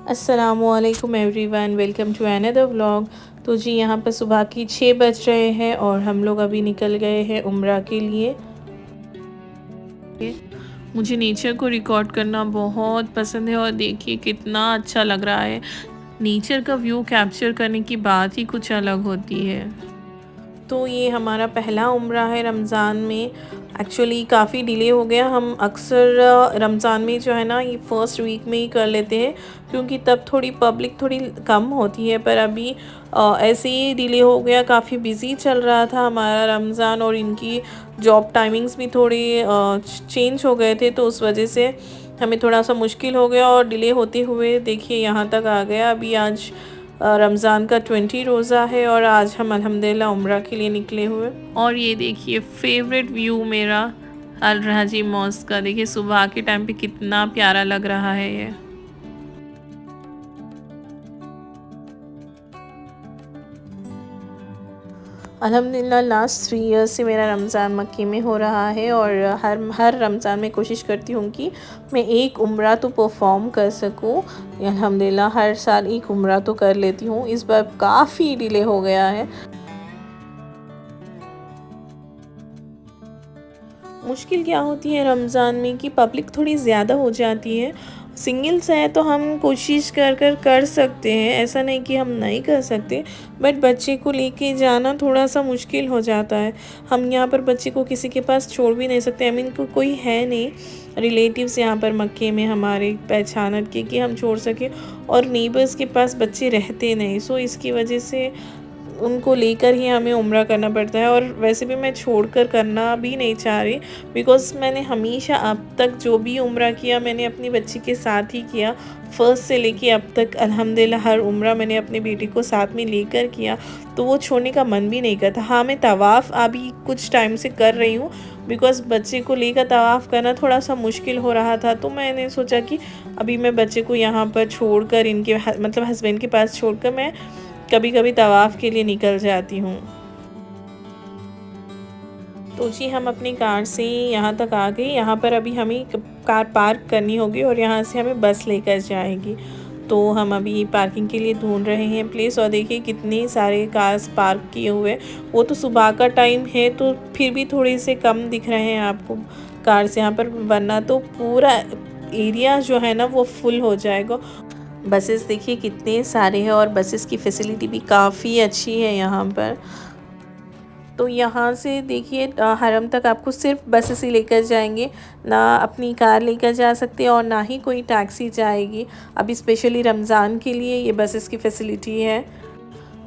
अस्सलामुअलैकुम everyone, welcome to another vlog. तो जी यहाँ पर सुबह की 6 बज रहे हैं और हम लोग अभी निकल गए हैं उम्रा के लिए। मुझे नेचर को रिकॉर्ड करना बहुत पसंद है और देखिए कितना अच्छा लग रहा है। नेचर का व्यू कैप्चर करने की बात ही कुछ अलग होती है। तो ये हमारा पहला उम्रा है रमज़ान में। एक्चुअली काफ़ी डिले हो गया। हम अक्सर रमज़ान में जो है ना ये फ़र्स्ट वीक में ही कर लेते हैं क्योंकि तब थोड़ी पब्लिक थोड़ी कम होती है। पर अभी ऐसे ही डिले हो गया। काफ़ी बिज़ी चल रहा था हमारा रमज़ान और इनकी जॉब टाइमिंग्स भी थोड़ी चेंज हो गए थे, तो उस वजह से हमें थोड़ा सा मुश्किल हो गया और डिले होते हुए देखिए यहाँ तक आ गया। अभी आज रमज़ान का 20 रोज़ा है और आज हम अल्हम्दुलिल्लाह उम्रा के लिए निकले हुए। और ये देखिए फेवरेट व्यू मेरा अल राजी मॉस्क का। देखिए सुबह के टाइम पे कितना प्यारा लग रहा है ये। अल्हम्दुलिल्लाह लास्ट 3 ईयर्स से मेरा रमज़ान मक्के में हो रहा है और हर रमज़ान में कोशिश करती हूँ कि मैं एक उम्रा तो परफॉर्म कर सकूँ। अल्हम्दुलिल्लाह हर साल एक उम्रा तो कर लेती हूँ। इस बार काफ़ी डिले हो गया है। मुश्किल क्या होती है रमज़ान में कि पब्लिक थोड़ी ज़्यादा हो जाती है। सिंगल्स है तो हम कोशिश कर सकते हैं, ऐसा नहीं कि हम नहीं कर सकते, बट बच्चे को लेके जाना थोड़ा सा मुश्किल हो जाता है। हम यहाँ पर बच्चे को किसी के पास छोड़ भी नहीं सकते। आई मीन कोई है नहीं रिलेटिव्स यहाँ पर मक्के में हमारे पहचान के कि हम छोड़ सके, और नेबर्स के पास बच्चे रहते नहीं। सो इसकी वजह से उनको लेकर ही हमें उम्रा करना पड़ता है। और वैसे भी मैं छोड़कर करना भी नहीं चाह रही, बिकॉज़ मैंने हमेशा अब तक जो भी उम्रा किया मैंने अपनी बच्ची के साथ ही किया। फ़र्स्ट से लेके अब तक अल्हम्दुलिल्लाह हर उम्रा मैंने अपनी बेटी को साथ में लेकर किया, तो वो छोड़ने का मन भी नहीं करता। हाँ, मैं तवाफ़ अभी कुछ टाइम से कर रही हूँ, बिकॉज़ बच्चे को लेकर तवाफ़ करना थोड़ा सा मुश्किल हो रहा था। तो मैंने सोचा कि अभी मैं बच्चे को यहाँ पर छोड़कर इनके मतलब हस्बैंड के पास छोड़कर मैं कभी कभी तवाफ़ के लिए निकल जाती हूँ। तो जी हम अपनी कार से यहाँ तक आ गए। यहाँ पर अभी हमें कार पार्क करनी होगी और यहाँ से हमें बस लेकर जाएगी। तो हम अभी पार्किंग के लिए ढूंढ रहे हैं प्लेस, और देखिए कितने सारे कार्स पार्क किए हुए। वो तो सुबह का टाइम है तो फिर भी थोड़े से कम दिख रहे हैं आपको कार्स यहाँ पर, वरना तो पूरा एरिया जो है ना वो फुल हो जाएगा। बसेस देखिए कितने सारे हैं और बसेस की फैसिलिटी भी काफ़ी अच्छी है यहाँ पर। तो यहाँ से देखिए हरम तक आपको सिर्फ बसेस ही लेकर जाएंगे, ना अपनी कार लेकर जा सकते और ना ही कोई टैक्सी जाएगी। अभी स्पेशली रमज़ान के लिए ये बसेस की फैसिलिटी है।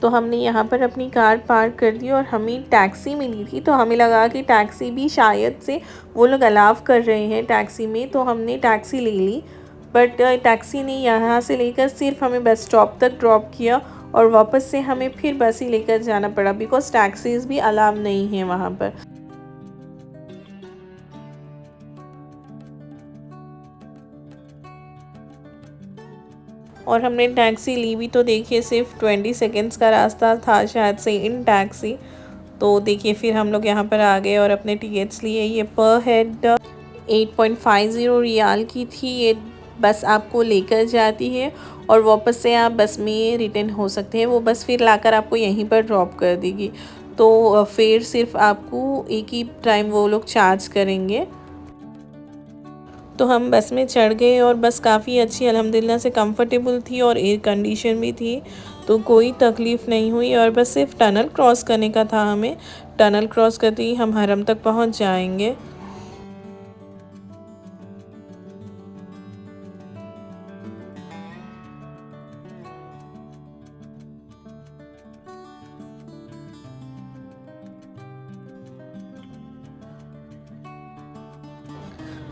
तो हमने यहाँ पर अपनी कार पार्क कर दी और हमें टैक्सी मिली थी, तो हमें लगा कि टैक्सी भी शायद से वो लोग अलाव कर रहे हैं टैक्सी में, तो हमने टैक्सी ले ली। बट टैक्सी ने यहाँ से लेकर सिर्फ हमें बस स्टॉप तक ड्रॉप किया और वापस से हमें फिर बस ही लेकर जाना पड़ा, बिकॉज़ टैक्सीज़ भी अलाव नहीं है वहाँ पर। और हमने टैक्सी ली भी तो देखिए सिर्फ 20 सेकेंड्स का रास्ता था शायद से इन टैक्सी। तो देखिए फिर हम लोग यहाँ पर आ गए और अपने टिकट्स लिए। ये पर हेड 8.50 रियाल की थी। ये बस आपको लेकर जाती है और वापस से आप बस में रिटर्न हो सकते हैं। वो बस फिर लाकर आपको यहीं पर ड्रॉप कर देगी। तो फिर सिर्फ आपको एक ही टाइम वो लोग चार्ज करेंगे। तो हम बस में चढ़ गए और बस काफ़ी अच्छी अल्हम्दुलिल्लाह से कंफर्टेबल थी और एयर कंडीशन भी थी, तो कोई तकलीफ़ नहीं हुई। और बस सिर्फ टनल क्रॉस करने का था हमें। टनल क्रॉस करते ही हम हरम तक पहुंच जाएंगे।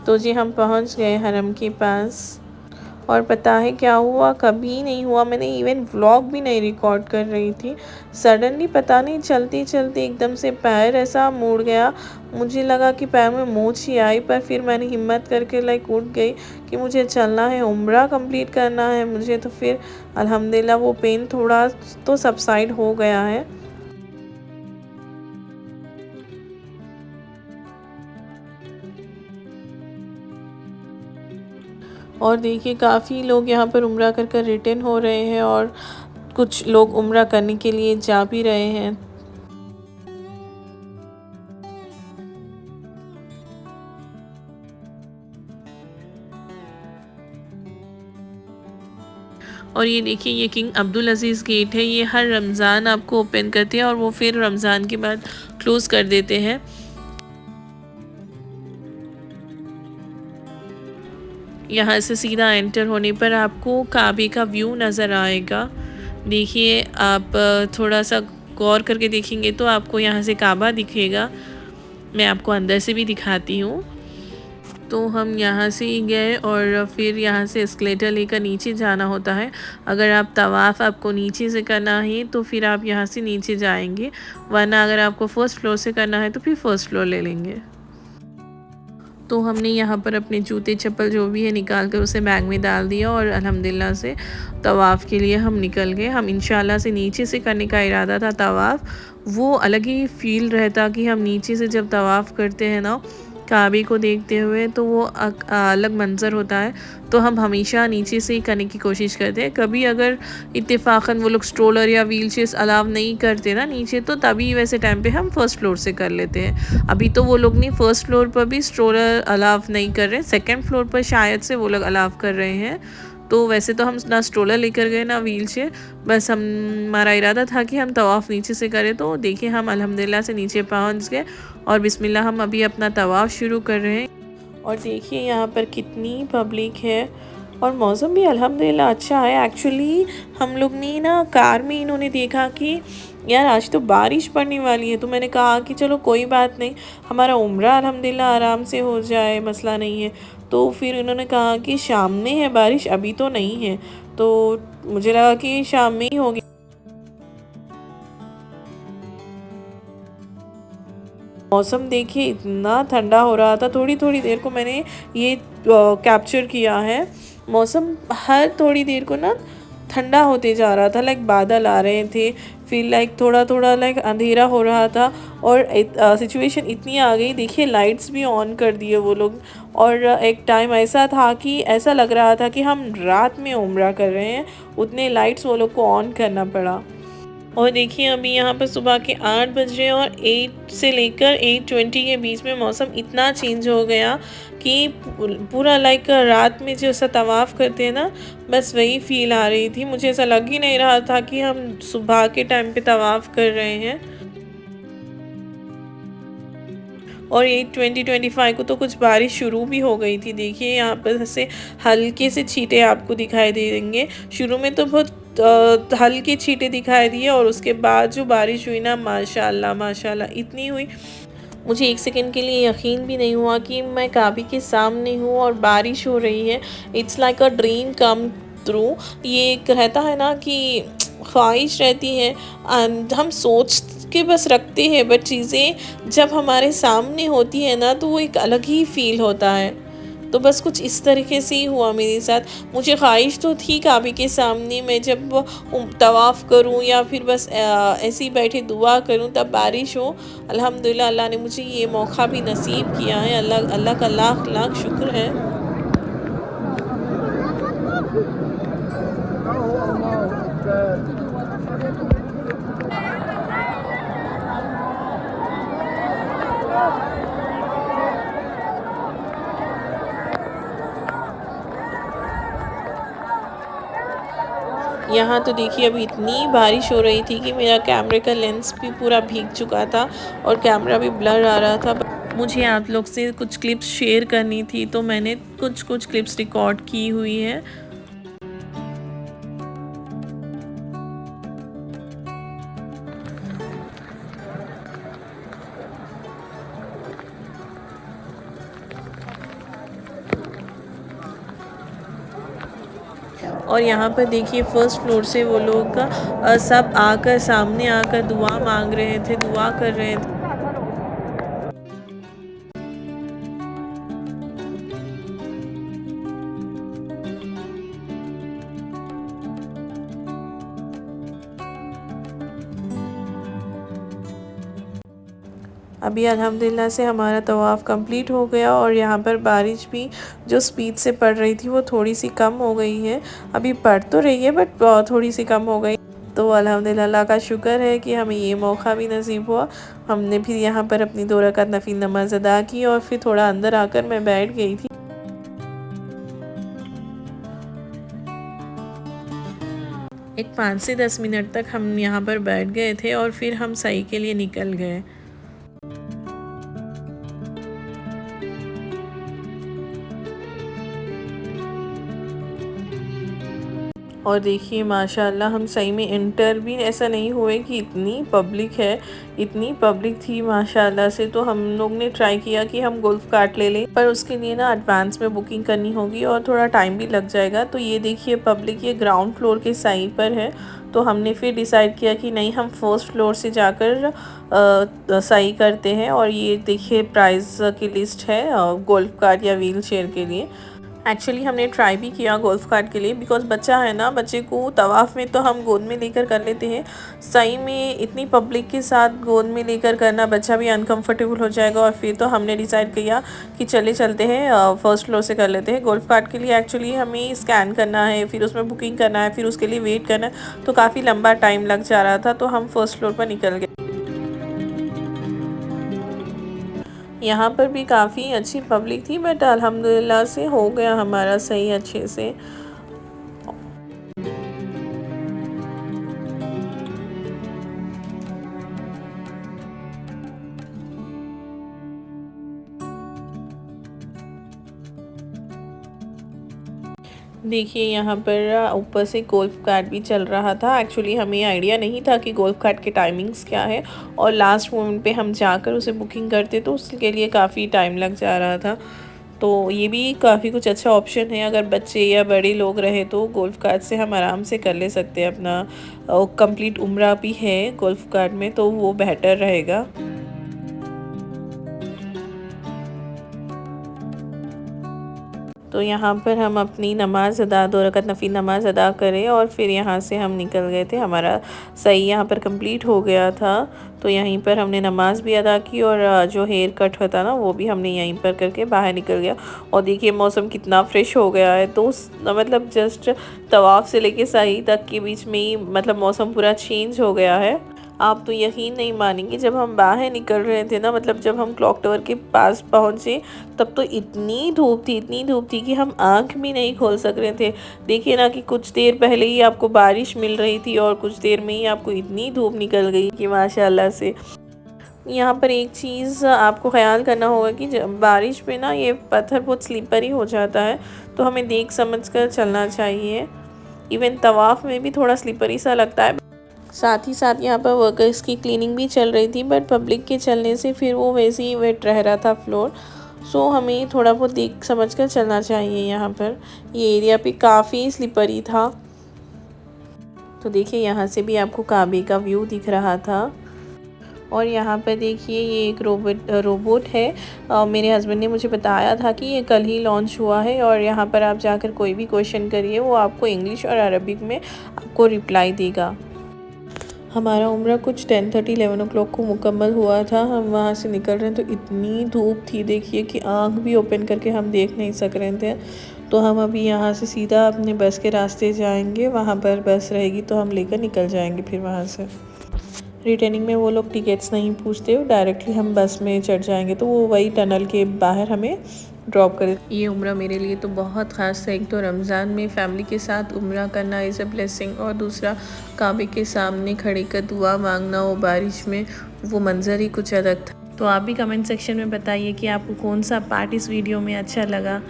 तो जी हम पहुंच गए हरम के पास। और पता है क्या हुआ, कभी नहीं हुआ, मैंने इवन व्लॉग भी नहीं रिकॉर्ड कर रही थी। सडनली पता नहीं चलते चलते एकदम से पैर ऐसा मुड़ गया। मुझे लगा कि पैर में मोच ही आई, पर फिर मैंने हिम्मत करके उठ गई कि मुझे चलना है, उम्रा कंप्लीट करना है मुझे। तो फिर अल्हम्दुलिल्लाह वो पेन थोड़ा तो सबसाइड हो गया है। और देखिए काफ़ी लोग यहाँ पर उम्रा कर कर रिटर्न हो रहे हैं और कुछ लोग उम्रा करने के लिए जा भी रहे हैं। और ये देखिए ये किंग अब्दुल अज़ीज़ गेट है, ये हर रमज़ान आपको ओपन करते हैं और वो फिर रमज़ान के बाद क्लोज़ कर देते हैं। यहाँ से सीधा एंटर होने पर आपको काबे का व्यू नज़र आएगा। देखिए आप थोड़ा सा गौर करके देखेंगे तो आपको यहाँ से काबा दिखेगा। मैं आपको अंदर से भी दिखाती हूँ। तो हम यहाँ से ही गए और फिर यहाँ से एस्केलेटर लेकर नीचे जाना होता है। अगर आप तवाफ़ आपको नीचे से करना है तो फिर आप यहाँ से नीचे जाएंगे, वरना अगर आपको फ़र्स्ट फ्लोर से करना है तो फिर फ़र्स्ट फ्लोर ले लेंगे। तो हमने यहाँ पर अपने जूते चप्पल जो भी है निकाल कर उसे बैग में डाल दिया और अल्हम्दुलिल्लाह से तवाफ़ के लिए हम निकल गए। हम इंशाल्लाह से नीचे से करने का इरादा था तवाफ़। वो अलग ही फ़ील रहता कि हम नीचे से जब तवाफ़ करते हैं ना काबे को देखते हुए, तो वो अलग मंज़र होता है। तो हम हमेशा नीचे से ही करने की कोशिश करते हैं। कभी अगर इत्तेफाकन वो लोग स्ट्रोलर या व्हील चेयर्स अलाउ नहीं करते ना नीचे, तो तभी वैसे टाइम पे हम फर्स्ट फ्लोर से कर लेते हैं। अभी तो वो लोग नहीं, फर्स्ट फ्लोर पर भी स्ट्रोलर अलाउ नहीं कर रहे, सेकेंड फ्लोर पर शायद से वो लोग अलाउ कर रहे हैं। तो वैसे तो हम ना स्ट्रोलर लेकर गए ना व्हील चेयर, बस हमारा इरादा था कि हम तवाफ़ नीचे से करें। तो देखिए हम अल्हम्दुलिल्लाह से नीचे पहुंच गए और बिस्मिल्लाह हम अभी अपना तवाफ़ शुरू कर रहे हैं। और देखिए यहाँ पर कितनी पब्लिक है और मौसम भी अल्हम्दुलिल्लाह अच्छा है। एक्चुअली हम लोग ने ना कार में इन्होंने देखा कि यार आज तो बारिश पड़ने वाली है, तो मैंने कहा कि चलो कोई बात नहीं, हमारा उम्रा अल्हम्दुलिल्लाह आराम से हो जाए, मसला नहीं है। तो फिर इन्होंने कहा कि शाम में है बारिश, अभी तो नहीं है। तो मुझे लगा कि शाम में ही होगी। मौसम देखिए इतना ठंडा हो रहा था, थोड़ी थोड़ी देर को मैंने ये कैप्चर किया है। मौसम हर थोड़ी देर को ना ठंडा होते जा रहा था, लाइक बादल आ रहे थे, फिर लाइक थोड़ा थोड़ा लाइक अंधेरा हो रहा था और सिचुएशन इतनी आ गई। देखिए लाइट्स भी ऑन कर दिए वो लोग और एक टाइम ऐसा था कि ऐसा लग रहा था कि हम रात में उम्रा कर रहे हैं, उतने लाइट्स वो लोग को ऑन करना पड़ा। और देखिए अभी यहाँ पर सुबह के 8 बज रहे हैं और 8 से लेकर 8:20 के बीच में मौसम इतना चेंज हो गया कि पूरा लाइक रात में जो ऐसा तवाफ़ करते हैं ना, बस वही फ़ील आ रही थी। मुझे ऐसा लग ही नहीं रहा था कि हम सुबह के टाइम पे तवाफ़ कर रहे हैं। और 8:25 को तो कुछ बारिश शुरू भी हो गई थी। देखिए यहाँ पर ऐसे हल्के से छींटे आपको दिखाई दे देंगे। शुरू में तो बहुत हल्के छींटे दिखाई दिए और उसके बाद जो बारिश हुई ना, माशाल्लाह माशाल्लाह इतनी हुई, मुझे एक सेकंड के लिए यकीन भी नहीं हुआ कि मैं काबे के सामने हूँ और बारिश हो रही है। It's like a dream come true. ये एक रहता है ना कि ख्वाहिश रहती है, हम सोच के बस रखते हैं, बट चीज़ें जब हमारे सामने होती है ना तो वो एक अलग ही फील होता है। तो बस कुछ इस तरीके से ही हुआ मेरे साथ। मुझे ख्वाहिश तो थी काबे के सामने मैं जब तवाफ़ करूं या फिर बस ऐसे ही बैठे दुआ करूं तब बारिश हो। अल्हम्दुलिल्लाह अल्लाह ने मुझे ये मौका भी नसीब किया है। अल्लाह अल्लाह का लाख लाख शुक्र है। यहाँ तो देखिए अभी इतनी बारिश हो रही थी कि मेरा कैमरे का लेंस भी पूरा भीग चुका था और कैमरा भी ब्लर आ रहा था। मुझे आप लोग से कुछ क्लिप्स शेयर करनी थी तो मैंने कुछ क्लिप्स रिकॉर्ड की हुई है। और यहाँ पर देखिए फर्स्ट फ्लोर से वो लोग सब आकर सामने आकर दुआ मांग रहे थे, दुआ कर रहे थे। अभी अल्हम्दुलिल्लाह से हमारा तवाफ़ कंप्लीट हो गया और यहाँ पर बारिश भी जो स्पीड से पड़ रही थी वो थोड़ी सी कम हो गई है। अभी पड़ तो रही है बट थोड़ी सी कम हो गई। तो अल्हम्दुलिल्लाह का शुक्र है कि हमें ये मौका भी नसीब हुआ। हमने फिर यहाँ पर अपनी 2 रकात नफिल नमाज अदा की और फिर थोड़ा अंदर आकर मैं बैठ गई थी। एक 5 से 10 मिनट तक हम यहाँ पर बैठ गए थे और फिर हम सही के लिए निकल गए। और देखिए माशाल्लाह हम सही में इंटर भी ऐसा नहीं हुए कि इतनी पब्लिक है, इतनी पब्लिक थी माशाल्लाह से। तो हम लोग ने ट्राई किया कि हम गोल्फ कार्ट ले लें, पर उसके लिए ना एडवांस में बुकिंग करनी होगी और थोड़ा टाइम भी लग जाएगा। तो ये देखिए पब्लिक ये ग्राउंड फ्लोर के सही पर है। तो हमने फिर डिसाइड किया कि नहीं, हम फर्स्ट फ्लोर से जाकर सही करते हैं। और ये देखिए प्राइस की लिस्ट है गोल्फ कार्ट या व्हील चेयर के लिए। एक्चुअली हमने ट्राई भी किया गोल्फ कार्ट के लिए, बिकॉज़ बच्चा है ना, बच्चे को तवाफ़ में तो हम गोद में लेकर कर लेते हैं। सही में इतनी पब्लिक के साथ गोद में लेकर करना, बच्चा भी अनकंफर्टेबल हो जाएगा। और फिर तो हमने डिसाइड किया कि चलते हैं फर्स्ट फ्लोर से कर लेते हैं। गोल्फ कार्ट के लिए एक्चुअली हमें स्कैन करना है, फिर उसमें बुकिंग करना है, फिर उसके लिए वेट करना है, तो काफ़ी लंबा टाइम लग जा रहा था। तो हम फर्स्ट फ्लोर पर निकल गए। यहाँ पर भी काफ़ी अच्छी पब्लिक थी बट अल्हम्दुलिल्लाह से हो गया हमारा सही अच्छे से। देखिए यहाँ पर ऊपर से गोल्फ कार्ट भी चल रहा था। एक्चुअली हमें आइडिया नहीं था कि गोल्फ कार्ट के टाइमिंग्स क्या है, और लास्ट मोमेंट पे हम जाकर उसे बुकिंग करते तो उसके लिए काफ़ी टाइम लग जा रहा था। तो ये भी काफ़ी कुछ अच्छा ऑप्शन है, अगर बच्चे या बड़े लोग रहे तो गोल्फ कार्ट से हम आराम से कर ले सकते हैं अपना कंप्लीट उम्रा भी है गोल्फ कार्ट में, तो वो बेहतर रहेगा। तो यहाँ पर हम अपनी नमाज़ अदा 2 रकात नफिल नमाज अदा करें और फिर यहाँ से हम निकल गए थे। हमारा सही यहाँ पर कंप्लीट हो गया था। तो यहीं पर हमने नमाज़ भी अदा की और जो हेयर कट होता ना वो भी हमने यहीं पर करके बाहर निकल गया। और देखिए मौसम कितना फ़्रेश हो गया है। तो मतलब जस्ट तवाफ़ से लेके सही तक के बीच में ही मतलब मौसम पूरा चेंज हो गया है। आप तो यकीन नहीं मानेंगे, जब हम बाहर निकल रहे थे ना, मतलब जब हम क्लॉक टावर के पास पहुँचे तब तो इतनी धूप थी कि हम आँख भी नहीं खोल सक रहे थे। देखिए ना कि कुछ देर पहले ही आपको बारिश मिल रही थी और कुछ देर में ही आपको इतनी धूप निकल गई कि माशाल्लाह से। यहाँ पर एक चीज़ आपको ख्याल करना होगा कि बारिश में ना ये पत्थर बहुत स्लिपरी हो जाता है, तो हमें देख समझ कर चलना चाहिए। इवन तवाफ़ में भी थोड़ा स्लिपरी सा लगता है। साथ ही साथ यहाँ पर वर्कर्स की क्लीनिंग भी चल रही थी, बट पब्लिक के चलने से फिर वो वैसे ही वेट रह रहा था फ्लोर। सो हमें थोड़ा बहुत देख समझ कर चलना चाहिए। यहाँ पर ये एरिया पे काफ़ी स्लिपरी था। तो देखिए यहाँ से भी आपको काबे का व्यू दिख रहा था। और यहाँ पर देखिए ये एक रोबोट है। मेरे हस्बैंड ने मुझे बताया था कि ये कल ही लॉन्च हुआ है, और यहाँ पर आप जाकर कोई भी क्वेश्चन करिए वो आपको इंग्लिश और अरबिक में आपको रिप्लाई देगा। हमारा उम्रा कुछ 10:30-11 o'clock को मुकम्मल हुआ था। हम वहाँ से निकल रहे हैं तो इतनी धूप थी देखिए कि आँख भी ओपन करके हम देख नहीं सक रहे थे। तो हम अभी यहाँ से सीधा अपने बस के रास्ते जाएंगे, वहाँ पर बस रहेगी तो हम लेकर निकल जाएंगे। फिर वहाँ से रिटर्निंग में वो लोग टिकट्स नहीं पूछते, डायरेक्टली हम बस में चढ़ जाएंगे, तो वो वही टनल के बाहर हमें ड्रॉप करे। ये उम्रा मेरे लिए तो बहुत ख़ास है। एक तो रमज़ान में फैमिली के साथ उम्रा करना इज़ अ ब्लेसिंग, और दूसरा काबे के सामने खड़े कर दुआ मांगना वो बारिश में, वो मंज़र ही कुछ अलग था। तो आप भी कमेंट सेक्शन में बताइए कि आपको कौन सा पार्ट इस वीडियो में अच्छा लगा।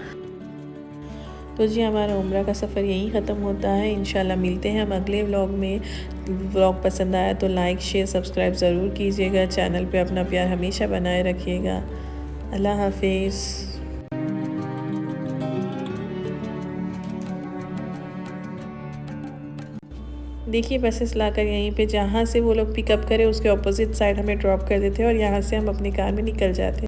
तो जी हमारा उम्रा का सफ़र यहीं ख़त्म होता है। इंशाल्लाह मिलते हैं हम अगले व्लॉग में। व्लॉग पसंद आया तो लाइक शेयर सब्सक्राइब ज़रूर कीजिएगा। चैनल पे अपना प्यार हमेशा बनाए रखिएगा। अल्लाह हाफिज़। देखिए बसेस लाकर यहीं पे जहाँ से वो लोग पिकअप करें उसके ऑपोजिट साइड हमें ड्रॉप कर देते हैं और यहाँ से हम अपनी कार में निकल जाते हैं।